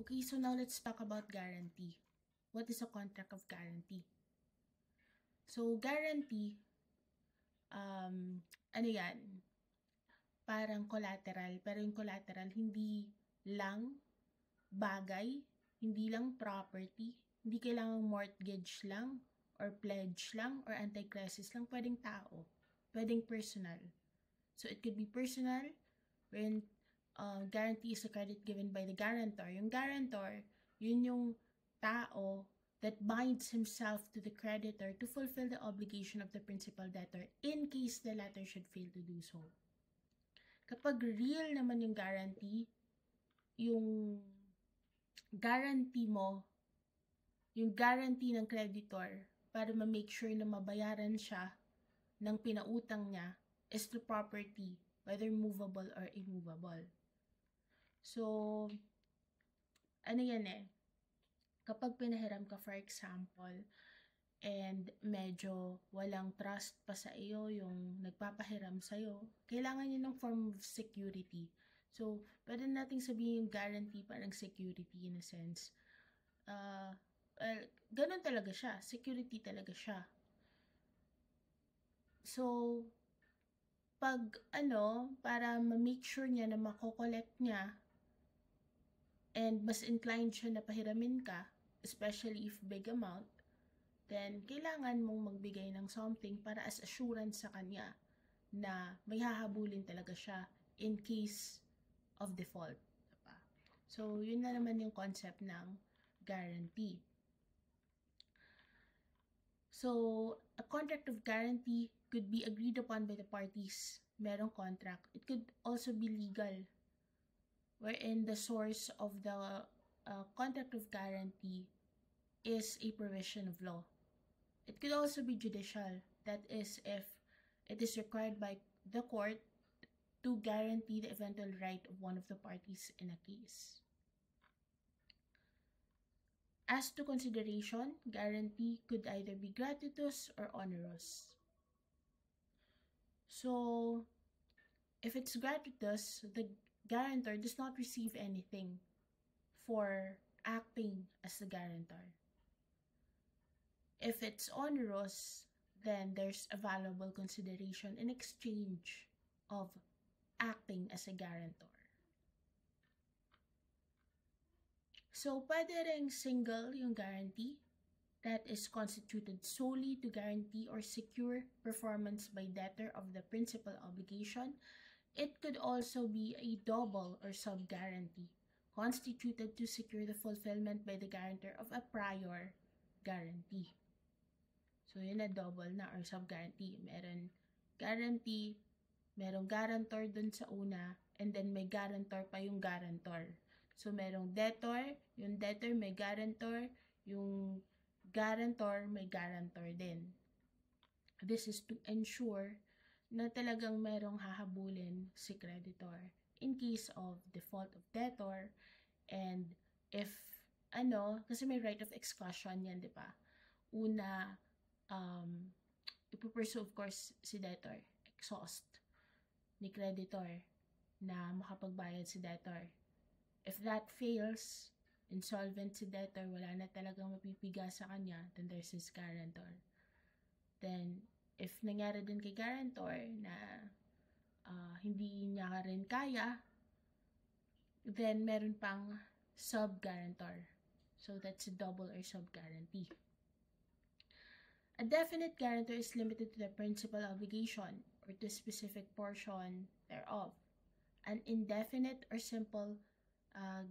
Okay, so now let's talk about guarantee. What is a contract of guarantee? So, guarantee, ano yan? Parang collateral. Pero yung collateral, hindi lang bagay, hindi lang property, hindi kailangang mortgage lang, or pledge lang, or anti-crisis lang. Pwedeng tao. Pwedeng personal. So, it could be personal, when guarantee is a credit given by the guarantor. Yung guarantor, yun yung tao that binds himself to the creditor to fulfill the obligation of the principal debtor in case the latter should fail to do so. Kapag real naman yung guarantee mo, yung guarantee ng creditor para ma-make sure na mabayaran siya ng pinautang niya is the property, whether movable or immovable. So, ano yan kapag pinahiram ka, for example, and medyo walang trust pa sa iyo yung nagpapahiram sa iyo, kailangan niya ng form of security. So, pwede nating sabihin yung guarantee parang security in a sense. Ganun talaga siya. Security talaga siya. So, pag para ma-make sure niya na makokollect niya and mas inclined siya na pahiramin ka, especially if big amount, then kailangan mong magbigay ng something para as assurance sa kanya na may hahabulin talaga siya in case of default. Diba? So, yun na naman yung concept ng guarantee. So, a contract of guarantee could be agreed upon by the parties. Merong contract. It could also be legal, wherein the source of the contract of guarantee is a provision of law. It could also be judicial. That is, if it is required by the court to guarantee the eventual right of one of the parties in a case. As to consideration, guarantee could either be gratuitous or onerous. So, if it's gratuitous, the guarantor does not receive anything for acting as the guarantor. If it's onerous, then there's a valuable consideration in exchange of acting as a guarantor. So, pwede ring single yung guarantee that is constituted solely to guarantee or secure performance by debtor of the principal obligation. It could also be a double or sub-guarantee constituted to secure the fulfillment by the guarantor of a prior guarantee. So, yun na double na or sub-guarantee. Meron guarantee, merong guarantor dun sa una, and then may guarantor pa yung guarantor. So, merong debtor, yung debtor may guarantor, yung guarantor may guarantor din. This is to ensure na talagang merong hahabulin si creditor in case of default of debtor, and if kasi may right of exclusion yan, di ba? Una, ipupursue of course si debtor, exhaust ni creditor na makapagbayad si debtor. If that fails, insolvent si debtor, wala na talagang mapipiga sa kanya, then there's his guarantor. Then, if nangyari din kay guarantor na hindi niya rin kaya, then meron pang sub-guarantor. So, that's a double or sub-guarantee. A definite guarantor is limited to the principal obligation or to a specific portion thereof. An indefinite or simple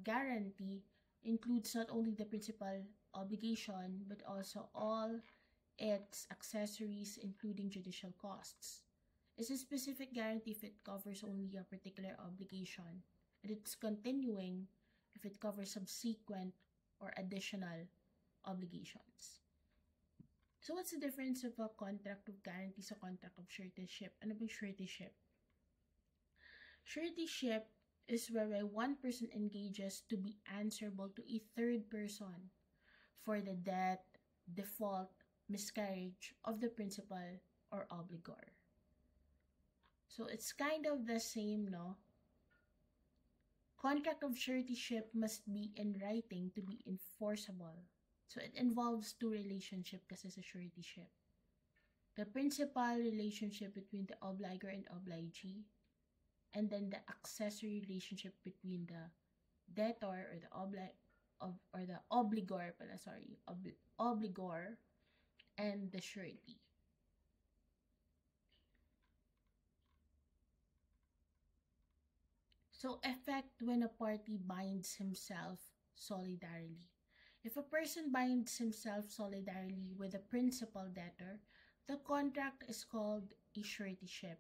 guarantee includes not only the principal obligation but also all its accessories, including judicial costs. It's a specific guarantee if it covers only a particular obligation, and it's continuing if it covers subsequent or additional obligations. So, what's the difference of a contract of guarantee sa contract of suretyship? Ano ba yung suretyship? Suretyship is where one person engages to be answerable to a third person for the debt, default, miscarriage of the principal or obligor. So, it's kind of the same, Contract of suretyship must be in writing to be enforceable. So it involves two relationships kasi sa suretyship. The principal relationship between the obligor and obligee, and then the accessory relationship between the debtor or the obligor and the surety. So, effect when a party binds himself solidarily. If a person binds himself solidarily with a principal debtor, the contract is called a suretyship,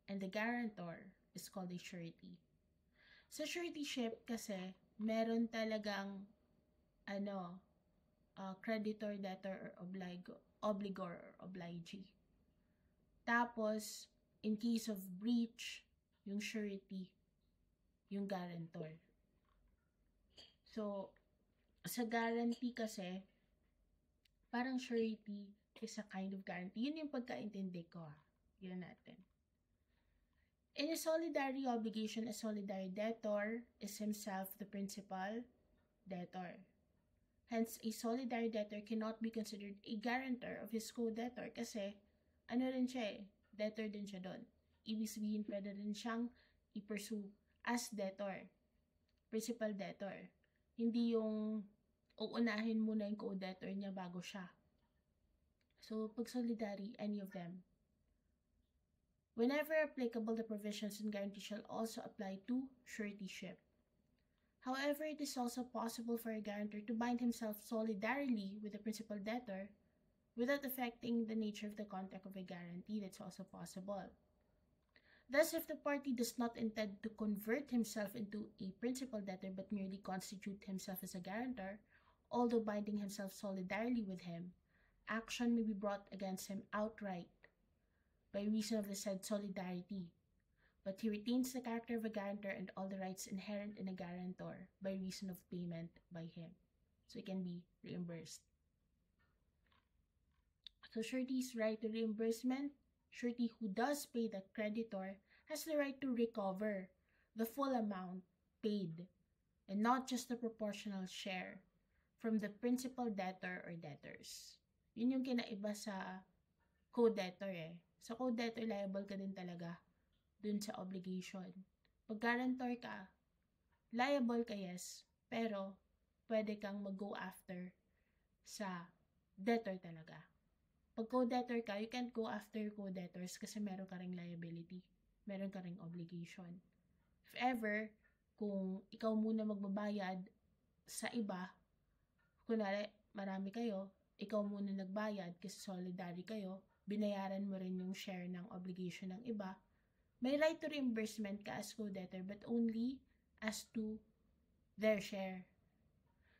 and the guarantor is called a surety. Sa suretyship kasi, meron talagang creditor, debtor, or obligor or obligee. Tapos, in case of breach, yung surety, yung guarantor. So, sa guarantee kasi, parang surety is a kind of guarantee. Yun yung pagkaintindi ko. Yun natin. In a solidary obligation, a solidary debtor is himself the principal debtor. Hence, a solidary debtor cannot be considered a guarantor of his co-debtor kasi rin siya debtor din siya doon. Ibig sabihin, pwede rin siyang i-pursue as debtor, principal debtor. Hindi yung uunahin muna yung co-debtor niya bago siya. So, pag solidary, any of them. Whenever applicable, the provisions in guarantee shall also apply to suretyship. However, it is also possible for a guarantor to bind himself solidarily with the principal debtor without affecting the nature of the contract of a guarantee. That's also possible. Thus, if the party does not intend to convert himself into a principal debtor but merely constitute himself as a guarantor, although binding himself solidarily with him, action may be brought against him outright by reason of the said solidarity, but he retains the character of a guarantor and all the rights inherent in a guarantor by reason of payment by him. So it can be reimbursed. So surety's right to reimbursement, surety who does pay the creditor has the right to recover the full amount paid and not just the proportional share from the principal debtor or debtors. Yun yung kinaiba sa co-debtor Sa co-debtor, liable ka din talaga dun sa obligation. Pag guarantor ka, liable ka, yes, pero pwede kang mag-go after sa debtor talaga. Pag co-debtor ka, you can't go after co-debtors kasi meron ka ring liability. Meron ka ring obligation. If ever, kung ikaw muna magbabayad sa iba, kunwari, marami kayo, ikaw muna nagbayad kasi solidary kayo, binayaran mo rin yung share ng obligation ng iba, may right to reimbursement ka as co-debtor but only as to their share.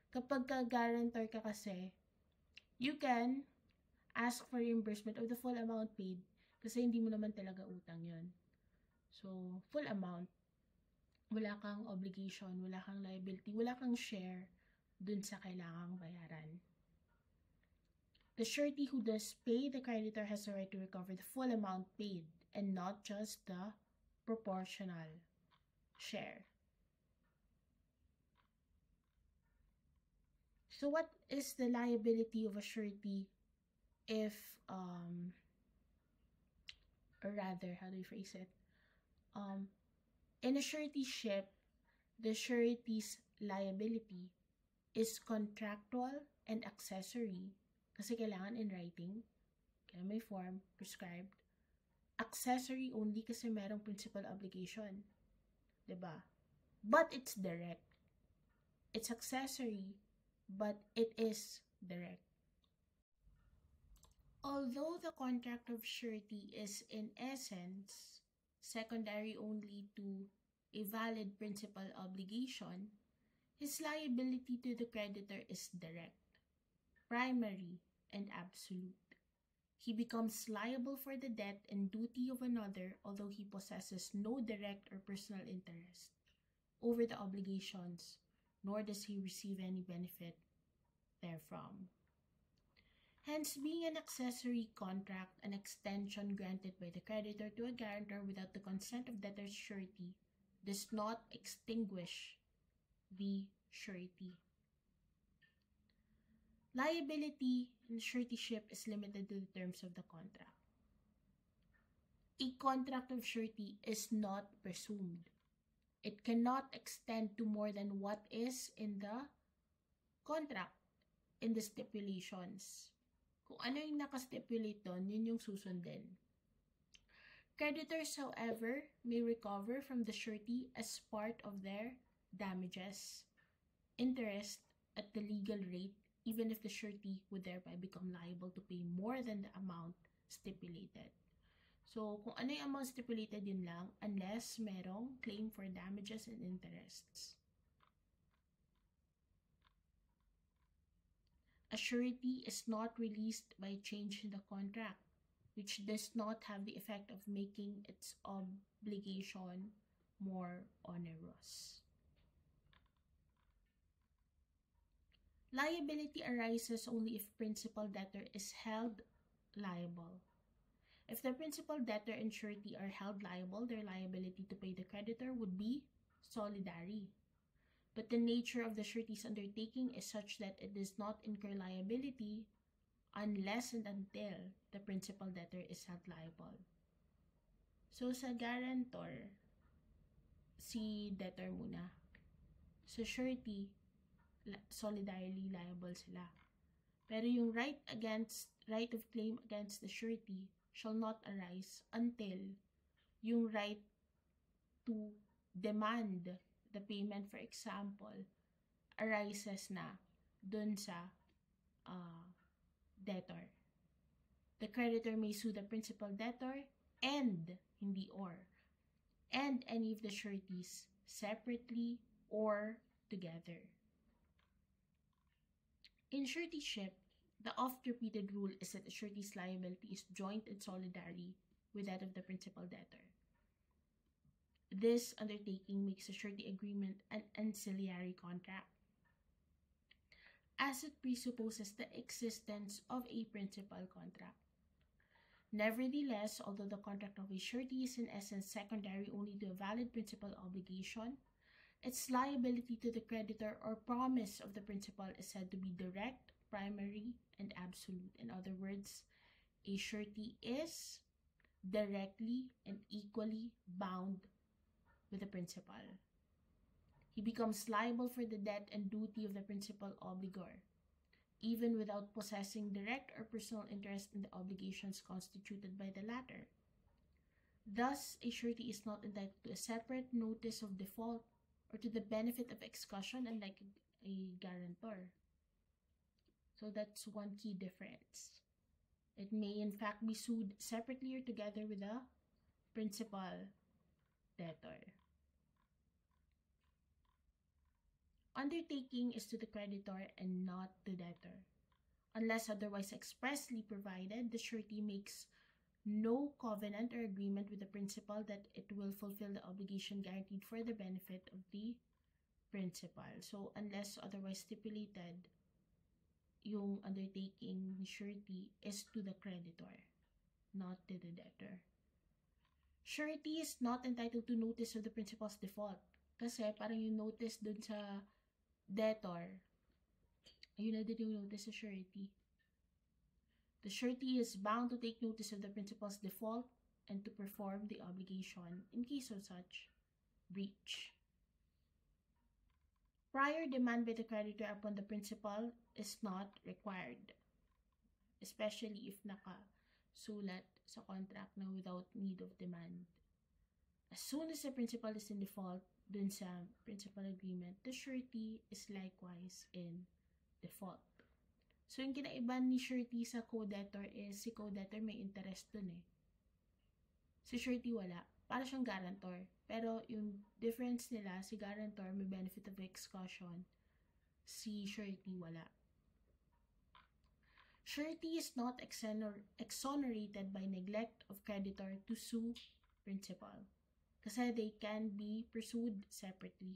Kapag ka-guarantor ka kasi, you can ask for reimbursement of the full amount paid kasi hindi mo naman talaga utang yon. So, full amount. Wala kang obligation, wala kang liability, wala kang share dun sa kailangang bayaran. The surety who does pay the creditor has the right to recover the full amount paid and not just the proportional share. So what is the liability of a surety if, or rather, how do you phrase it? In a suretyship, the surety's liability is contractual and accessory. Kasi kailangan in writing, kaya may form, prescribed. Accessory only kasi merong principal obligation. Diba? But it's direct. It's accessory, but it is direct. Although the contract of surety is in essence secondary only to a valid principal obligation, his liability to the creditor is direct, primary, and absolute. He becomes liable for the debt and duty of another although he possesses no direct or personal interest over the obligations, nor does he receive any benefit therefrom. Hence, being an accessory contract, an extension granted by the creditor to a guarantor without the consent of debtor's surety does not extinguish the surety. Liability in suretyship is limited to the terms of the contract. A contract of surety is not presumed. It cannot extend to more than what is in the contract, in the stipulations. Kung ano yung nakastipulate doon, yun yung susundin. Creditors, however, may recover from the surety as part of their damages, interest at the legal rate, even if the surety would thereby become liable to pay more than the amount stipulated. So, kung ano yung amount stipulated, yun lang, unless merong claim for damages and interests. A surety is not released by change in the contract, which does not have the effect of making its obligation more onerous. Liability arises only if principal debtor is held liable. If the principal debtor and surety are held liable, their liability to pay the creditor would be solidary. But the nature of the surety's undertaking is such that it does not incur liability unless and until the principal debtor is held liable. So, sa guarantor, si debtor muna. Sa surety, solidarily liable sila. Pero yung right of claim against the surety shall not arise until yung right to demand the payment, for example, arises na dun sa debtor. The creditor may sue the principal debtor and any of the sureties separately or together. In suretyship, the oft-repeated rule is that the surety's liability is joint and solidary with that of the principal debtor. This undertaking makes a surety agreement an ancillary contract, as it presupposes the existence of a principal contract. Nevertheless, although the contract of a surety is in essence secondary only to a valid principal obligation, its liability to the creditor or promise of the principal is said to be direct, primary, and absolute. In other words, a surety is directly and equally bound with the principal. He becomes liable for the debt and duty of the principal obligor, even without possessing direct or personal interest in the obligations constituted by the latter. Thus, a surety is not entitled to a separate notice of default or to the benefit of excussion, unlike a guarantor. So that's one key difference. It may in fact be sued separately or together with a principal debtor. Undertaking is to the creditor and not the debtor. Unless otherwise expressly provided, the surety makes no covenant or agreement with the principal that it will fulfill the obligation guaranteed for the benefit of the principal. So, unless otherwise stipulated, yung undertaking ni surety is to the creditor, not to the debtor. Surety is not entitled to notice of the principal's default. Kasi parang yung notice dun sa debtor, ayun na din yung notice sa surety. The surety is bound to take notice of the principal's default and to perform the obligation in case of such breach. Prior demand by the creditor upon the principal is not required, especially if nakasulat sa contract na without need of demand. As soon as the principal is in default dun sa principal agreement, the surety is likewise in default. So, yung kinaiban ni surety sa co-debtor is si co-debtor may interest dun eh. Si surety wala. Para siyang guarantor. Pero yung difference nila, si guarantor may benefit of excussion. Si surety wala. Surety is not exonerated by neglect of creditor to sue principal. Kasi they can be pursued separately.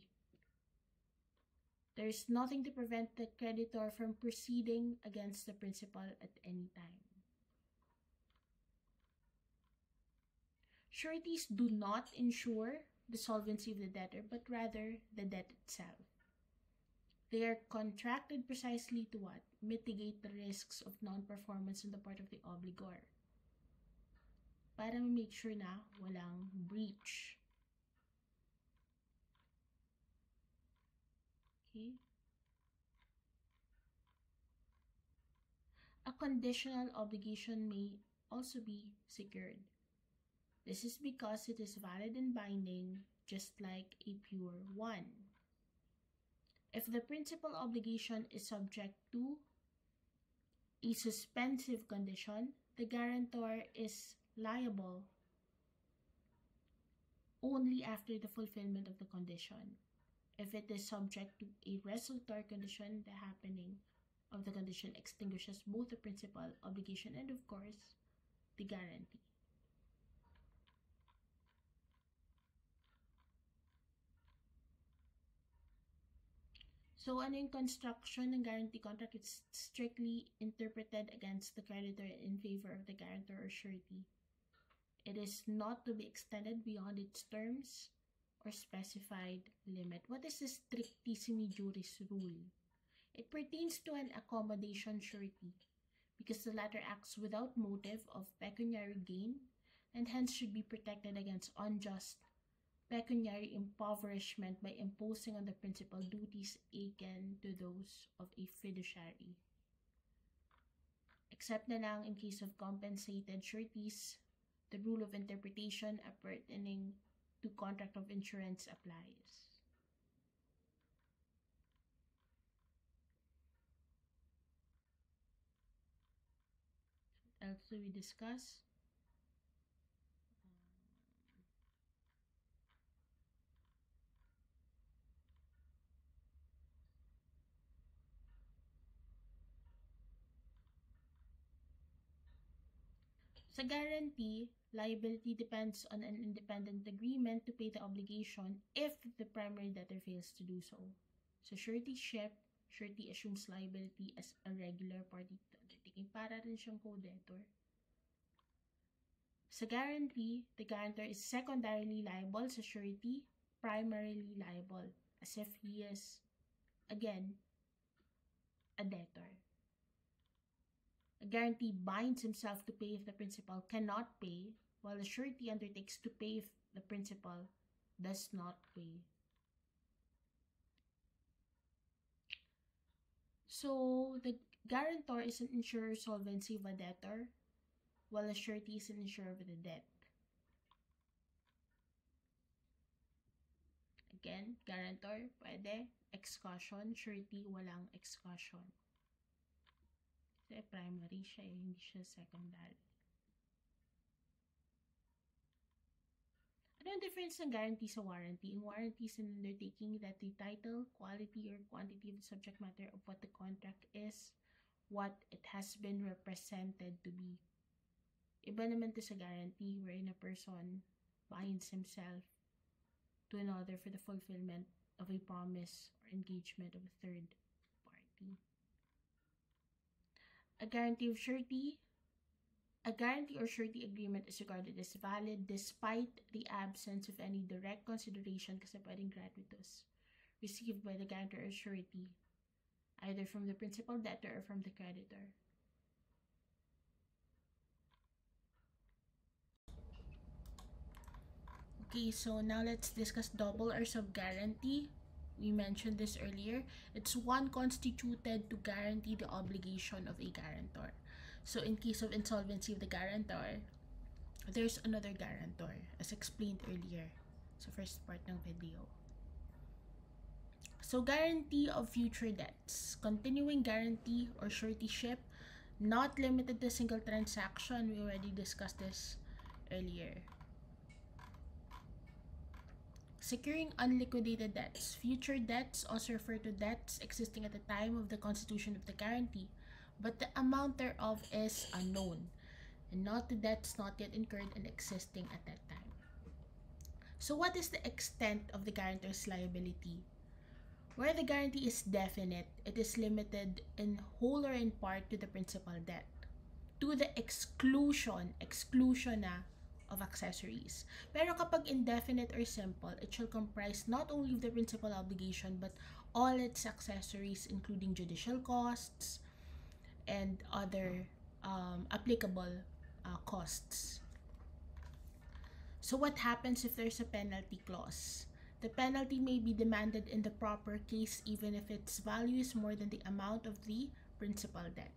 There is nothing to prevent the creditor from proceeding against the principal at any time. Sureties do not ensure the solvency of the debtor, but rather the debt itself. They are contracted precisely to what? Mitigate the risks of non-performance on the part of the obligor. Para make sure na walang breach. Okay? A conditional obligation may also be secured. This is because it is valid and binding, just like a pure one. If the principal obligation is subject to a suspensive condition, the guarantor is liable only after the fulfillment of the condition. If it is subject to a resolutory condition, the happening of the condition extinguishes both the principal obligation and, of course, the guarantee. So, ano yung construction ng guarantee contract? It's strictly interpreted against the creditor in favor of the guarantor or surety. It is not to be extended beyond its terms or specified limit. What is the strictissimi juris rule? It pertains to an accommodation surety because the latter acts without motive of pecuniary gain and hence should be protected against unjust pecuniary impoverishment by imposing on the principal duties akin to those of a fiduciary. Except na lang in case of compensated sureties, the rule of interpretation pertaining to contract of insurance applies. What else do we discuss? Sa guarantee, liability depends on an independent agreement to pay the obligation if the primary debtor fails to do so. Sa suretyship, surety assumes liability as a regular party to undertaking. Para rin siyang co-debtor. Sa guarantee, the guarantor is secondarily liable sa surety, primarily liable, as if he is, again, a debtor. A guarantee binds himself to pay if the principal cannot pay, while a surety undertakes to pay if the principal does not pay. So, the guarantor is an insurer solvency of a debtor, while a surety is an insurer of the debt. Again, guarantor, pwede. Excusation, surety, walang excussion. Kasi primary siya, hindi siya secondary. Ano ang difference ng guarantee sa warranty? Ang warranty is an undertaking that the title, quality, or quantity of the subject matter of what the contract is, what it has been represented to be. Iba naman to sa guarantee wherein a person binds himself to another for the fulfillment of a promise or engagement of a third party. A guarantee or surety agreement is regarded as valid despite the absence of any direct consideration kasi pwedeng gratuitous received by the guarantor or surety, either from the principal debtor or from the creditor. Okay, so now let's discuss double or sub-guarantee. We mentioned this earlier. It's one constituted to guarantee the obligation of a guarantor. So in case of insolvency of the guarantor, there's another guarantor, as explained earlier sa first part ng video. So guarantee of future debts, continuing guarantee or suretyship, not limited to a single transaction. We already discussed this earlier. Securing unliquidated debts. Future debts also refer to debts existing at the time of the constitution of the guarantee, but the amount thereof is unknown, and not the debts not yet incurred and existing at that time. So what is the extent of the guarantor's liability? Where the guarantee is definite, it is limited in whole or in part to the principal debt, to the exclusion of accessories. Pero kapag indefinite or simple, it shall comprise not only of the principal obligation but all its accessories, including judicial costs and other applicable costs. So what happens if there's a penalty clause? The penalty may be demanded in the proper case even if its value is more than the amount of the principal debt.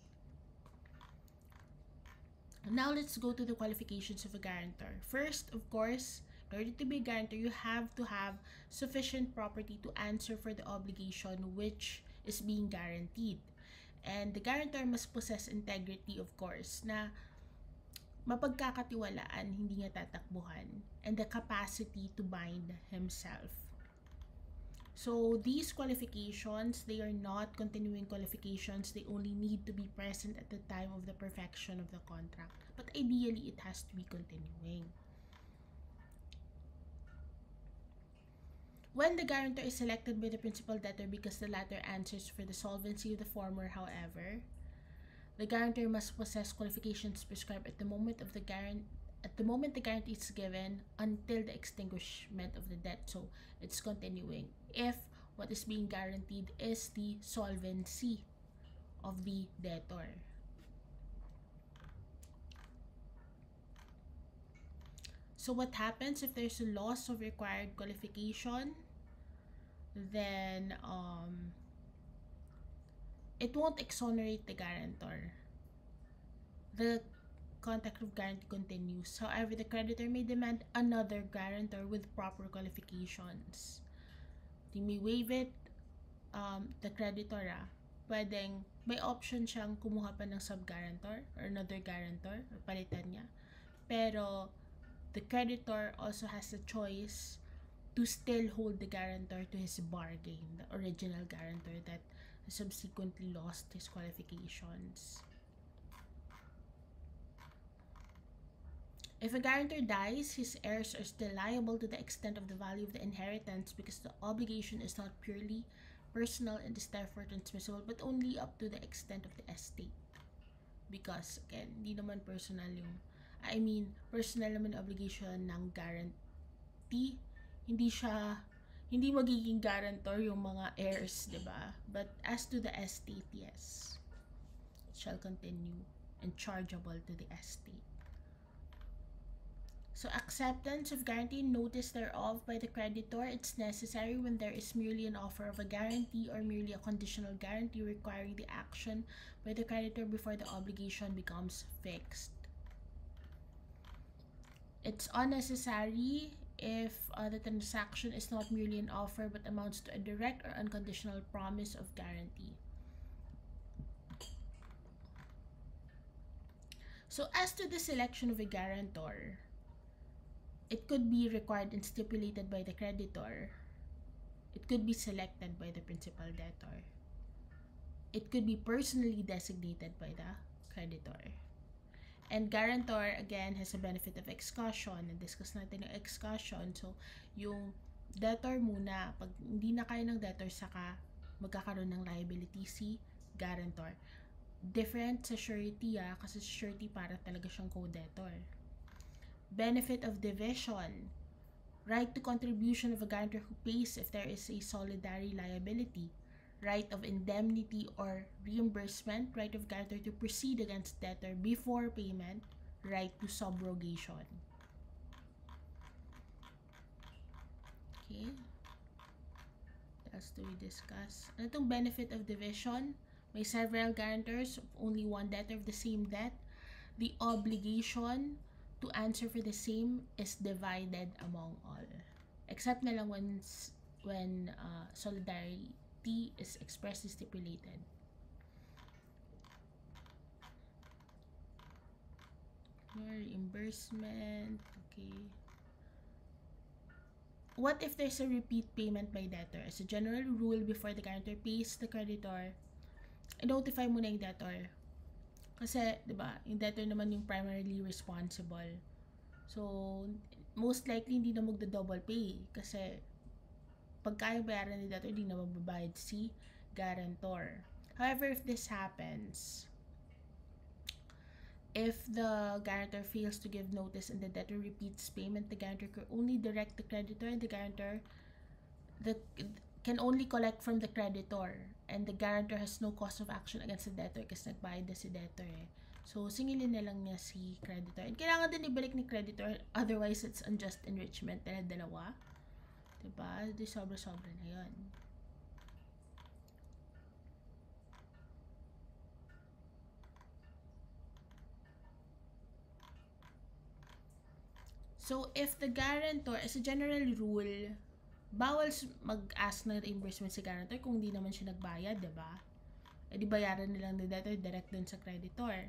Now let's go to the qualifications of a guarantor. First, of course, in order to be a guarantor, you have to have sufficient property to answer for the obligation which is being guaranteed. And the guarantor must possess integrity, of course, na mapagkakatiwalaan, hindi niya tatakbuhan, and the capacity to bind himself. So these qualifications, they are not continuing qualifications. They only need to be present at the time of the perfection of the contract. But ideally, it has to be continuing. When the guarantor is selected by the principal debtor because the latter answers for the solvency of the former, however, the guarantor must possess qualifications prescribed at the moment of the guarantee is given until the extinguishment of the debt. So it's continuing if what is being guaranteed is the solvency of the debtor. So what happens if there's a loss of required qualification? Then it won't exonerate the guarantor. The contract of guarantee continues. However, the creditor may demand another guarantor with proper qualifications. They may waive it, the creditor, pwedeng may option siyang kumuha pa ng sub-guarantor or another guarantor or palitan niya. Pero the creditor also has a choice to still hold the guarantor to his bargain, the original guarantor that subsequently lost his qualifications. If a guarantor dies, his heirs are still liable to the extent of the value of the inheritance because the obligation is not purely personal and is therefore transmissible but only up to the extent of the estate. Because, again, hindi naman personal yung, personal naman obligation ng guarantee. Hindi magiging guarantor yung mga heirs, diba? But as to the estate, yes, it shall continue and chargeable to the estate. So acceptance of guarantee notice thereof by the creditor, it's necessary when there is merely an offer of a guarantee or merely a conditional guarantee requiring the action by the creditor before the obligation becomes fixed. It's unnecessary if the transaction is not merely an offer but amounts to a direct or unconditional promise of guarantee. So as to the selection of a guarantor, it could be required and stipulated by the creditor. It could be selected by the principal debtor. It could be personally designated by the creditor. And guarantor, again, has a benefit of excusation. Na-discuss natin yung excussion. So, yung debtor muna, pag hindi na kaya ng debtor, saka magkakaroon ng liability si guarantor. Different sa surety, kasi surety para talaga siyang co-debtor. Benefit of division. Right to contribution of a guarantor who pays if there is a solidary liability. Right of indemnity or reimbursement. Right of guarantor to proceed against debtor before payment. Right to subrogation. Okay. What else do we discuss? Ano itong benefit of division? May several guarantors, only one debtor of the same debt. The obligation to answer for the same is divided among all. Except na lang when solidarity is expressly stipulated. Reimbursement. Okay. What if there's a repeat payment by debtor? As a general rule, before the guarantor pays the creditor, notify muna yung debtor. Kasi, diba, yung debtor naman yung primarily responsible. So, most likely, hindi na magda-double pay. Kasi, pagka yung bayaran ni debtor, hindi na magbabayad si guarantor. However, if this happens, If the guarantor fails to give notice and the debtor repeats payment, the guarantor can only direct the creditor, and the guarantor can only collect from the creditor, and the guarantor has no cause of action against the debtor kasi nagbayad na si debtor eh. So, singilin na lang niya si creditor. And kailangan din ibalik ni creditor, otherwise it's unjust enrichment na dalawa. Diba? Di sobra-sobra na yun. So, if the guarantor, as a general rule, bawal mag-ask ng reimbursement si guarantor kung hindi naman siya nagbayad, diba? E di bayaran nilang ni debtor direct dun sa creditor.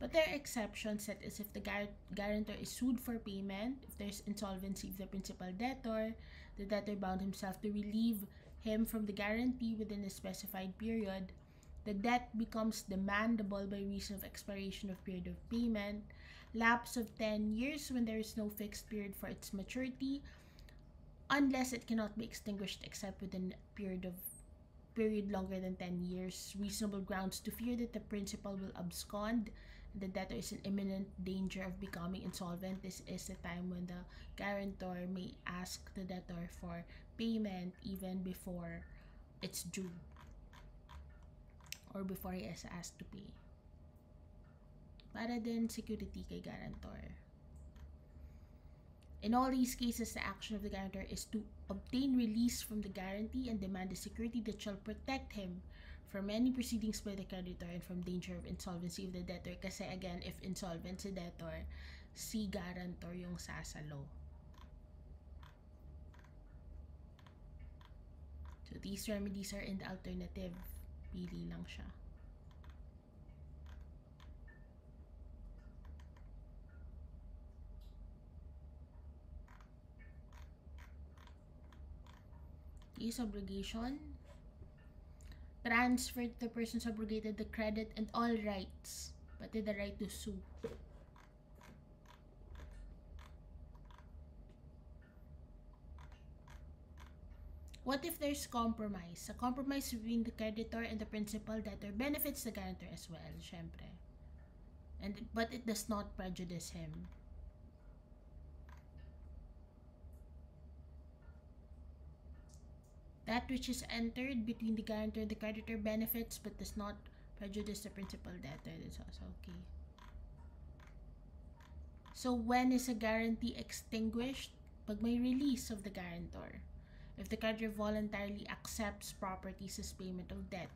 But there are exceptions, that is if the guarantor is sued for payment, if there's insolvency of the principal debtor, the debtor bound himself to relieve him from the guarantee within a specified period, the debt becomes demandable by reason of expiration of period of payment, lapse of 10 years when there is no fixed period for its maturity, unless it cannot be extinguished except within a period longer than 10 years, reasonable grounds to fear that the principal will abscond, the debtor is in imminent danger of becoming insolvent. This is the time when the guarantor may ask the debtor for payment even before it's due or before he is asked to pay. Para din security kay guarantor. In all these cases, the action of the guarantor is to obtain release from the guarantee and demand a security that shall protect him from any proceedings by the creditor and from danger of insolvency of the debtor. Kasi again, if insolvent si debtor, si guarantor yung sasalo. So these remedies are in the alternative. Pili lang siya. Subrogation. Transfer to the person subrogated the credit and all rights, pati the right to sue. What if there's compromise? A compromise between the creditor and the principal debtor benefits the guarantor as well, syempre. But it does not prejudice him. That which is entered between the guarantor and the creditor benefits but does not prejudice the principal debtor. That's also okay. So when is a guarantee extinguished? Pag may release of the guarantor. If the creditor voluntarily accepts properties as payment of debt.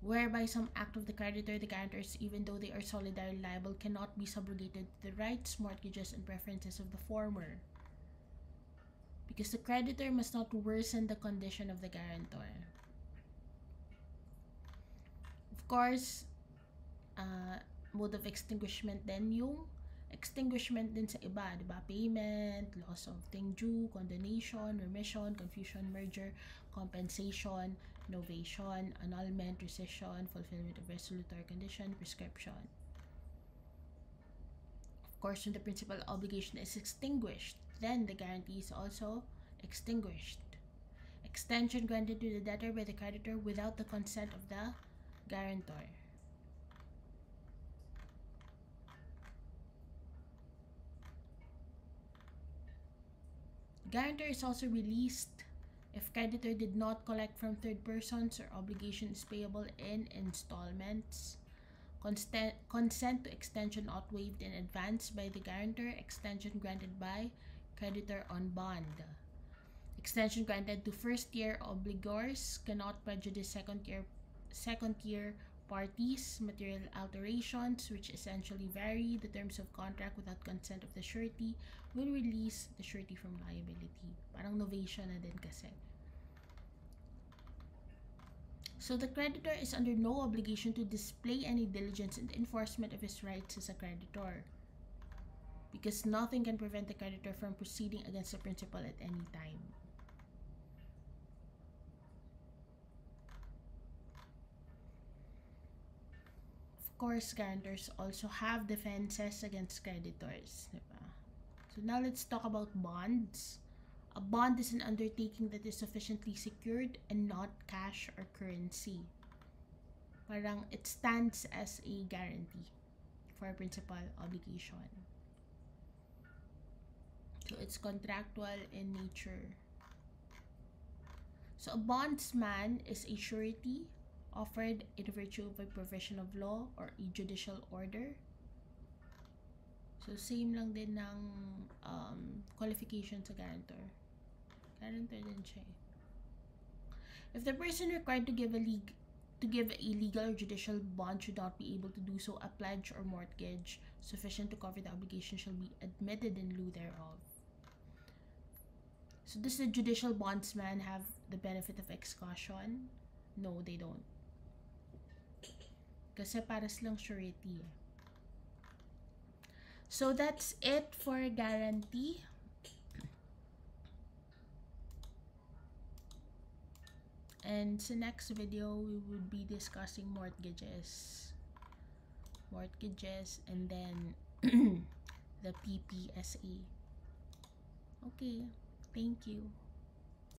Whereby some act of the creditor, the guarantors, even though they are solidarily liable, cannot be subrogated to the rights, mortgages, and preferences of the former. Because the creditor must not worsen the condition of the guarantor. Of course, mode of extinguishment then yung extinguishment din sa iba, diba? Payment, loss of thing due, condonation, remission, confusion, merger, compensation, novation, annulment, rescission, fulfillment of resolutory condition, prescription. Of course, when the principal obligation is extinguished, then the guarantee is also extinguished. Extension granted to the debtor by the creditor without the consent of the guarantor. Guarantor is also released if creditor did not collect from third persons or obligation is payable in installments. Consent to extension not waived in advance by the guarantor. Extension granted by creditor on bond. Extension granted to first-year obligors cannot prejudice second-year parties. Material alterations which essentially vary the terms of contract without consent of the surety will release the surety from liability. Parang novation na din kasi. So the creditor is under no obligation to display any diligence in the enforcement of his rights as a creditor, because nothing can prevent the creditor from proceeding against the principal at any time. Of course, guarantors also have defenses against creditors, diba? So now let's talk about bonds. A bond is an undertaking that is sufficiently secured and not cash or currency. Parang it stands as a guarantee for principal obligation. So it's contractual in nature. So a bondsman is a surety offered in virtue of a provision of law or a judicial order. So same lang din ng qualification sa guarantor. Guarantor din siya. If the person required to give a legal or judicial bond should not be able to do so, a pledge or mortgage sufficient to cover the obligation shall be admitted in lieu thereof. So does the judicial bondsman have the benefit of excusation? No, they don't. Kasi para silang surety. So that's it for guarantee. And sa next video, we will be discussing mortgages. And then the PPSA. Okay, thank you.